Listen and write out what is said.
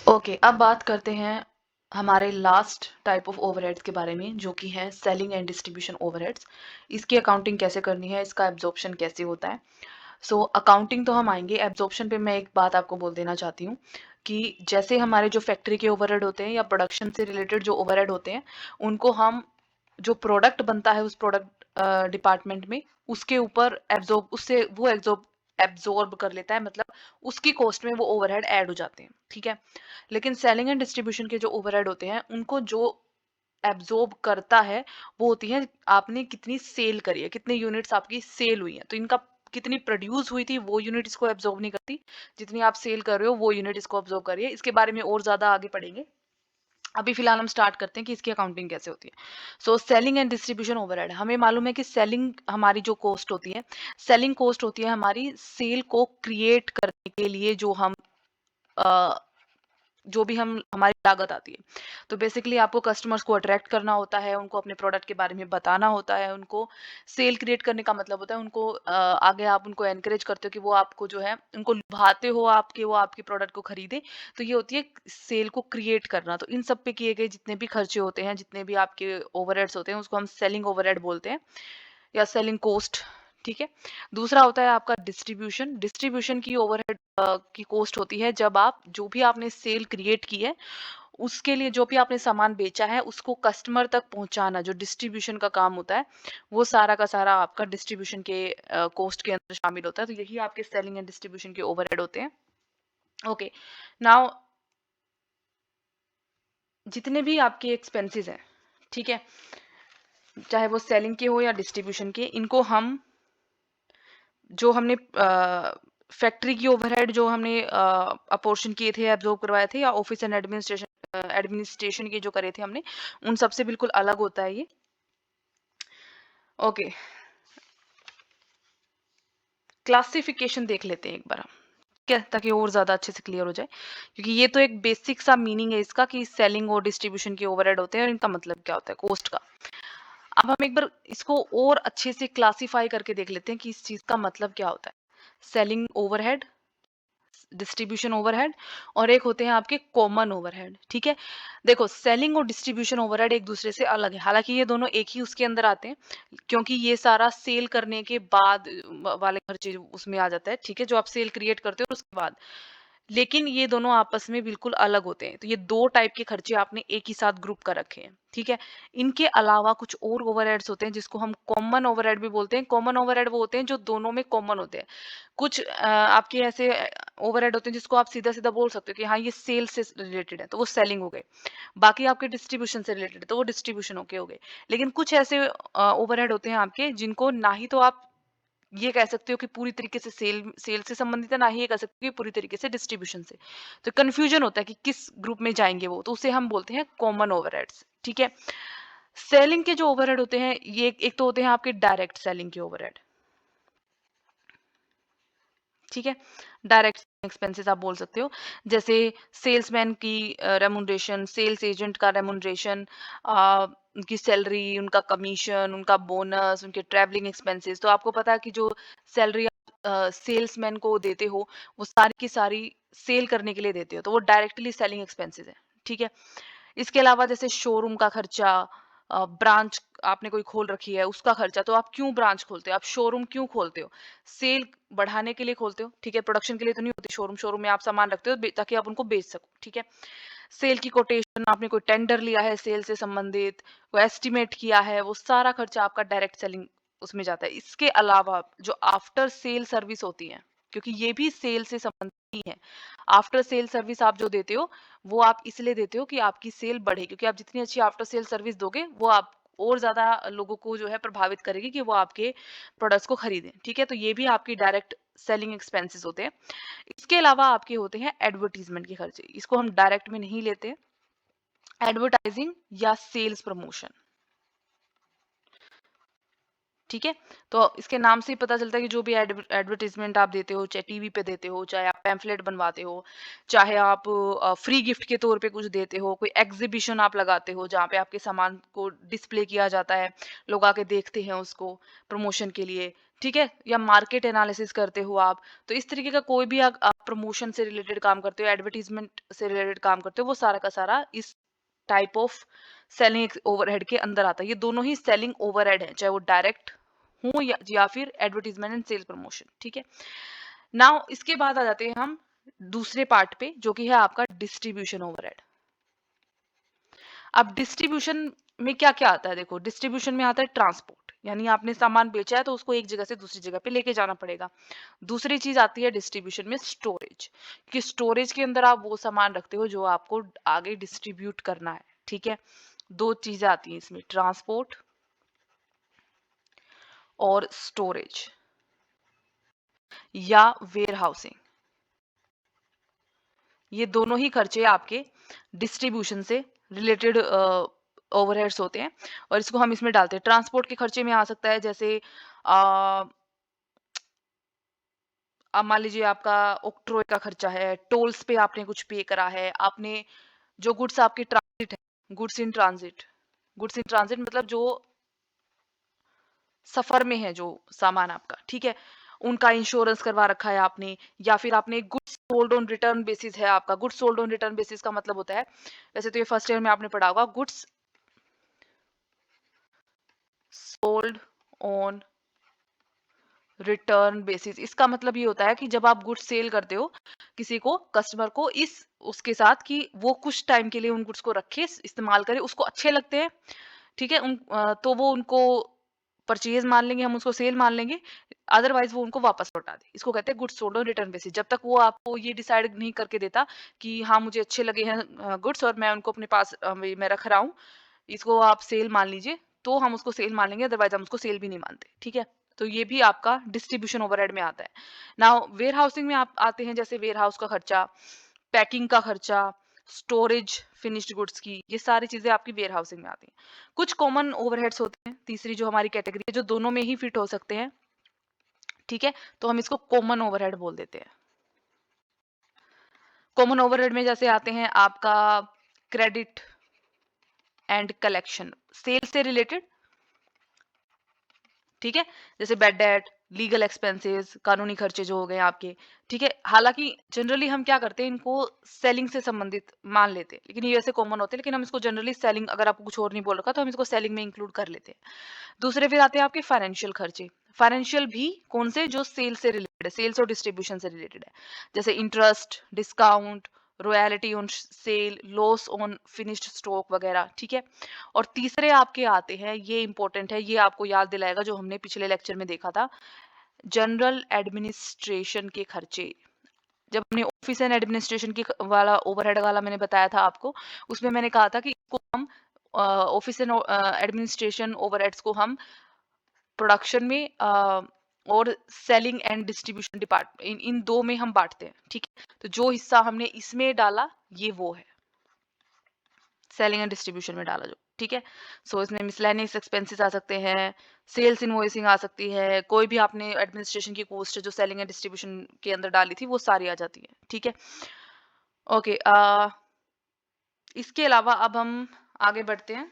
Okay, अब बात करते हैं हमारे लास्ट टाइप ऑफ ओवरहेड्स के बारे में, जो कि है सेलिंग एंड डिस्ट्रीब्यूशन ओवरहेड्स। इसकी अकाउंटिंग कैसे करनी है, इसका एब्जॉर्प्शन कैसे होता है। सो अकाउंटिंग तो हम आएंगे, एब्जॉर्प्शन पे मैं एक बात आपको बोल देना चाहती हूँ कि जैसे हमारे जो फैक्ट्री के ओवरहेड होते हैं या प्रोडक्शन से रिलेटेड जो ओवरहेड होते हैं, उनको हम जो प्रोडक्ट बनता है उस प्रोडक्ट डिपार्टमेंट में, उसके ऊपर एब्जॉर्ब उससे वो एब्जॉर्ब कर लेता है, मतलब उसकी कॉस्ट में वो ओवरहेड ऐड हो जाते हैं, ठीक है। लेकिन सेलिंग एंड डिस्ट्रीब्यूशन के जो ओवरहेड होते हैं, उनको जो एब्जॉर्ब करता है वो होती है आपने कितनी सेल करी है, कितने यूनिट्स आपकी सेल हुई हैं। तो इनका कितनी प्रोड्यूस हुई थी वो यूनिट इसको एब्जॉर्ब नहीं करती, जितनी आप सेल कर रहे हो वो यूनिट इसको एब्जॉर्ब कर रही है। इसके बारे में और ज्यादा आगे पढ़ेंगे, अभी फिलहाल हम स्टार्ट करते हैं कि इसकी अकाउंटिंग कैसे होती है। So selling and distribution overhead, हमें मालूम है कि सेलिंग हमारी जो कॉस्ट होती है, सेलिंग कॉस्ट होती है हमारी सेल को क्रिएट करने के लिए जो भी हम हमारी लागत आती है। तो बेसिकली आपको कस्टमर्स को अट्रैक्ट करना होता है, उनको अपने प्रोडक्ट के बारे में बताना होता है, उनको सेल क्रिएट करने का मतलब होता है उनको आगे आप उनको एनकरेज करते हो कि वो आपको जो है उनको लुभाते हो आपके, वो आपके प्रोडक्ट को खरीदे। तो ये होती है सेल को क्रिएट करना। तो इन सब पे किए गए जितने भी खर्चे होते हैं, जितने भी आपके ओवरहेड्स होते हैं, उसको हम सेलिंग ओवरहेड बोलते हैं या सेलिंग कोस्ट, ठीक है। दूसरा होता है आपका डिस्ट्रीब्यूशन। डिस्ट्रीब्यूशन की ओवरहेड की कॉस्ट होती है जब आप जो भी आपने सेल क्रिएट की है, उसके लिए जो भी आपने सामान बेचा है उसको कस्टमर तक पहुंचाना, जो डिस्ट्रीब्यूशन का काम होता है, वो सारा का सारा आपका डिस्ट्रीब्यूशन के कॉस्ट के अंदर शामिल होता है। तो यही आपके सेलिंग एंड डिस्ट्रीब्यूशन के ओवरहेड होते हैं। ओके, नाउ जितने भी आपके एक्सपेंसेस हैं, ठीक है, चाहे वो सेलिंग के हो या डिस्ट्रीब्यूशन के, इनको हम जो हमने फैक्ट्री की ओवरहेड जो हमने अपोर्शन किए थे, एब्जॉर्ब करवाए थे, या ऑफिस एंड एडमिनिस्ट्रेशन के जो करे थे हमने, उन सबसे बिल्कुल अलग होता है ये। ओके, क्लासिफिकेशन देख लेते हैं एक बार हम, क्या, ताकि और ज्यादा अच्छे से क्लियर हो जाए, क्योंकि ये तो एक बेसिक सा मीनिंग है इसका कि सेलिंग और डिस्ट्रीब्यूशन के ओवरहेड होते हैं और इनका मतलब क्या होता है कॉस्ट का। अब हम एक बार इसको और अच्छे से क्लासिफाई करके देख लेते हैं कि इस चीज का मतलब क्या होता है। सेलिंग ओवरहेड, डिस्ट्रीब्यूशन ओवरहेड, और एक होते हैं आपके कॉमन ओवरहेड, ठीक है। देखो, सेलिंग और डिस्ट्रीब्यूशन ओवरहेड एक दूसरे से अलग है, हालांकि ये दोनों एक ही उसके अंदर आते हैं, क्योंकि ये सारा सेल करने के बाद वाले खर्चे उसमें आ जाता है, ठीक है, जो आप सेल क्रिएट करते हो उसके बाद। लेकिन ये दोनों आपस में बिल्कुल अलग होते हैं। तो ये दो टाइप के खर्चे आपने एक ही साथ ग्रुप कर रखे हैं, ठीक है। इनके अलावा कुछ और ओवरहेड्स होते हैं जिसको हम कॉमन ओवरहेड भी बोलते हैं। कॉमन ओवरहेड वो होते हैं जो दोनों में कॉमन होते हैं। कुछ आपके ऐसे ओवरहेड होते हैं जिसको आप सीधा सीधा बोल सकते हो कि हाँ ये सेल से रिलेटेड है, तो वो सेलिंग हो गए। बाकी आपके डिस्ट्रीब्यूशन से रिलेटेड है तो वो डिस्ट्रीब्यूशन हो गए। लेकिन कुछ ऐसे ओवरहेड होते हैं आपके जिनको ना ही तो आप ये कह सकते हो कि पूरी तरीके से सेल सेल से संबंधित है, ना ही ये कह सकते हो कि पूरी तरीके से डिस्ट्रीब्यूशन से। तो कंफ्यूजन होता है कि किस ग्रुप में जाएंगे वो, तो उसे हम बोलते हैं कॉमन ओवरहेड्स, ठीक है। सेलिंग के जो ओवरहेड होते हैं, ये एक तो होते हैं आपके डायरेक्ट सेलिंग के ओवरहेड, ठीक है। डायरेक्ट एक्सपेंसेस आप बोल सकते हो, जैसे सेल्समैन की रेमुनरेशन, सेल्स एजेंट का रेमुनरेशन, उनकी सैलरी, उनका कमीशन, उनका बोनस, उनके ट्रैवलिंग एक्सपेंसेस। तो आपको पता है कि जो सैलरी आप सेल्समैन को देते हो, वो सारी की सारी सेल करने के लिए देते हो, तो वो डायरेक्टली सेलिंग एक्सपेंसेस है, ठीक है। इसके अलावा जैसे शोरूम का खर्चा, ब्रांच आपने कोई खोल रखी है उसका खर्चा। तो आप क्यों ब्रांच खोलते हो, आप शोरूम क्यों खोलते हो? सेल बढ़ाने के लिए खोलते हो, ठीक है, प्रोडक्शन के लिए तो नहीं होती शोरूम। शोरूम में आप सामान रखते हो ताकि आप उनको बेच सको, ठीक है। सेल की कोटेशन, आपने कोई टेंडर लिया है सेल से संबंधित, कोई एस्टिमेट किया है, वो सारा खर्चा आपका डायरेक्ट सेलिंग उसमें जाता है। इसके अलावा जो आफ्टर सेल सर्विस होती है, क्योंकि ये भी सेल से संबंधित ही है। आफ्टर सेल सर्विस आप जो देते हो, वो आप इसलिए देते हो कि आपकी सेल बढ़े, क्योंकि आप जितनी अच्छी आफ्टर सेल सर्विस दोगे, वो आप और ज्यादा लोगों को जो है प्रभावित करेगी कि वो आपके प्रोडक्ट्स को खरीदें, ठीक है। तो ये भी आपकी डायरेक्ट सेलिंग एक्सपेंसेस होते हैं। इसके अलावा आपके होते हैं एडवर्टीजमेंट के खर्चे, इसको हम डायरेक्ट में नहीं लेते। एडवर्टाइजिंग या सेल्स प्रमोशन, ठीक है? तो इसके नाम से ही पता चलता है कि जो भी एडवर्टाइज़मेंट आप देते हो, चाहे टीवी पे देते हो, चाहे आप पैम्फलेट बनवाते हो, चाहे आप फ्री गिफ्ट के तौर पे कुछ देते हो, कोई एग्ज़िबिशन आप लगाते हो जहाँ पे आपके सामान को डिस्प्ले किया जाता है, लोग आके देखते हैं उसको प्रमोशन के लिए, ठीक है? या मार्केट एनालिसिस करते हो आप, तो इस तरीके का कोई भी आप प्रमोशन से रिलेटेड काम करते हो, एडवर्टाइज़मेंट से रिलेटेड काम करते हो, वो सारा का सारा इस टाइप ऑफ सेलिंग ओवरहेड के अंदर आता है। ये दोनों ही सेलिंग ओवरहेड हैं, चाहे वो डायरेक्ट हो या फिर एडवर्टाइजमेंट एंड सेल्स प्रमोशन, ठीक है? नाउ इसके बाद आ जाते हैं हम दूसरे पार्ट पे, जो कि है आपका डिस्ट्रीब्यूशन ओवरहेड। अब डिस्ट्रीब्यूशन में क्या-क्या आता है? देखो, डिस्ट्रीब्यूशन में आता है ट्रांसपोर्ट, यानी आपने सामान बेचा है तो उसको एक जगह से दूसरी जगह पे लेके जाना पड़ेगा। दूसरी चीज़ आती है डिस्ट्रीब्यूशन में स्टोरेज, कि स्टोरेज के अंदर आप वो सामान रखते हो जो आपको आगे डिस्ट्रीब्यूट करना है, ठीक है? 2 चीज़ें आती हैं इसमें, ट्रांसपोर्ट और स्टोरेज या वेयरहाउसिंग। ये दोनों ही खर्चे आपके डिस्ट्रीब्यूशन से रिलेटेड ओवरहेड्स होते हैं और इसको हम इसमें डालते हैं। ट्रांसपोर्ट के खर्चे में आ सकता है, जैसे अब मान लीजिए आपका ऑक्ट्रॉय का खर्चा है, टोल्स पे आपने कुछ पे करा है, आपने जो गुड्स आपके ट्रांजिट है, गुड्स इन ट्रांजिट मतलब जो सफर में है जो सामान आपका, ठीक है? उनका इंश्योरेंस करवा रखा है आपने, या फिर आपने goods sold on return basis है आपका। Goods sold on return basis का मतलब होता है, वैसे तो ये फर्स्ट ईयर में आपने पढ़ा होगा, goods sold on return basis. इसका मतलब ये होता है कि जब आप गुड्स सेल करते हो किसी को, कस्टमर को, इस उसके साथ कि वो कुछ टाइम के लिए उन गुड्स को रखे, इस्तेमाल करे, उसको अच्छे लगते हैं, ठीक है? तो वो उनको परचेज़ मान लेंगे, हम उसको सेल मान लेंगे, अदरवाइज़ वो उनको वापस लौटा दें। इसको कहते हैं goods sold on return basis. जब तक वो आपको ये डिसाइड नहीं करके देता कि हाँ, मुझे अच्छे लगे हैं गुड्स और मैं उनको अपने पास मैं रख रहा हूँ, इसको आप सेल मान लीजिए, तो हम उसको सेल मान लेंगे, अदरवाइज़ हम उसको सेल भी नहीं मानते, ठीक है? तो ये भी आपका डिस्ट्रीब्यूशन ओवरहेड में आता है। नाउ वेयरहाउसिंग में आप आते हैं, जैसे वेयरहाउस का खर्चा, पैकिंग का खर्चा, स्टोरेज फिनिश्ड गुड्स की, ये सारी चीज़ें आपकी वेयरहाउसिंग में आती हैं। कुछ कॉमन ओवरहेड्स होते हैं, तीसरी जो हमारी कैटेगरी है, जो दोनों में ही फिट हो सकते हैं, ठीक है? तो हम इसको कॉमन ओवरहेड बोल देते हैं। कॉमन ओवरहेड में जैसे आते हैं आपका क्रेडिट एंड कलेक्शन, सेल से रिलेटेड, ठीक है? जैसे बैड डेट, लीगल एक्सपेंसेस, कानूनी खर्चे जो हो गए आपके, ठीक है? हालाँकि जनरली हम क्या करते हैं, इनको सेलिंग से संबंधित मान लेते हैं, लेकिन ये वैसे कॉमन होते हैं, लेकिन हम इसको जनरली सेलिंग, अगर आपको कुछ और नहीं बोल रखा तो हम इसको सेलिंग में इंक्लूड कर लेते हैं। दूसरे फिर आते हैं आपके फाइनेंशियल खर्चे। फाइनेंशियल भी कौन से, जो सेल से रिलेटेड है, सेल्स और डिस्ट्रीब्यूशन से रिलेटेड है। जैसे interest, discount, royalty on sale, loss on finished stock वगैरह, ठीक है? और तीसरे आपके आते हैं, ये इंपॉर्टेंट है, ये आपको याद दिलाएगा जो हमने पिछले लेक्चर में देखा था, जनरल एडमिनिस्ट्रेशन के खर्चे। जब हमने ऑफिस एंड एडमिनिस्ट्रेशन की वाला ओवरहेड वाला मैंने बताया था आपको, उसमें मैंने कहा था कि इसको हम ऑफिस एंड एडमिनिस्ट्रेशन ओवरहेड्स को हम प्रोडक्शन में और सेलिंग एंड डिस्ट्रीब्यूशन डिपार्ट, इन इन दो में हम बांटते हैं, ठीक है? तो जो हिस्सा हमने इसमें डाला, ये वो है, सेलिंग एंड डिस्ट्रीब्यूशन में डाला जो, ठीक है? सो इसमें मिसलेनियस एक्सपेंसेस आ सकते हैं, सेल्स इनवॉइसिंग आ सकती है, कोई भी आपने एडमिनिस्ट्रेशन की कॉस्ट जो सेलिंग एंड डिस्ट्रीब्यूशन के अंदर डाली थी, वो सारी आ जाती है, ठीक है? ओके, इसके अलावा अब हम आगे बढ़ते हैं।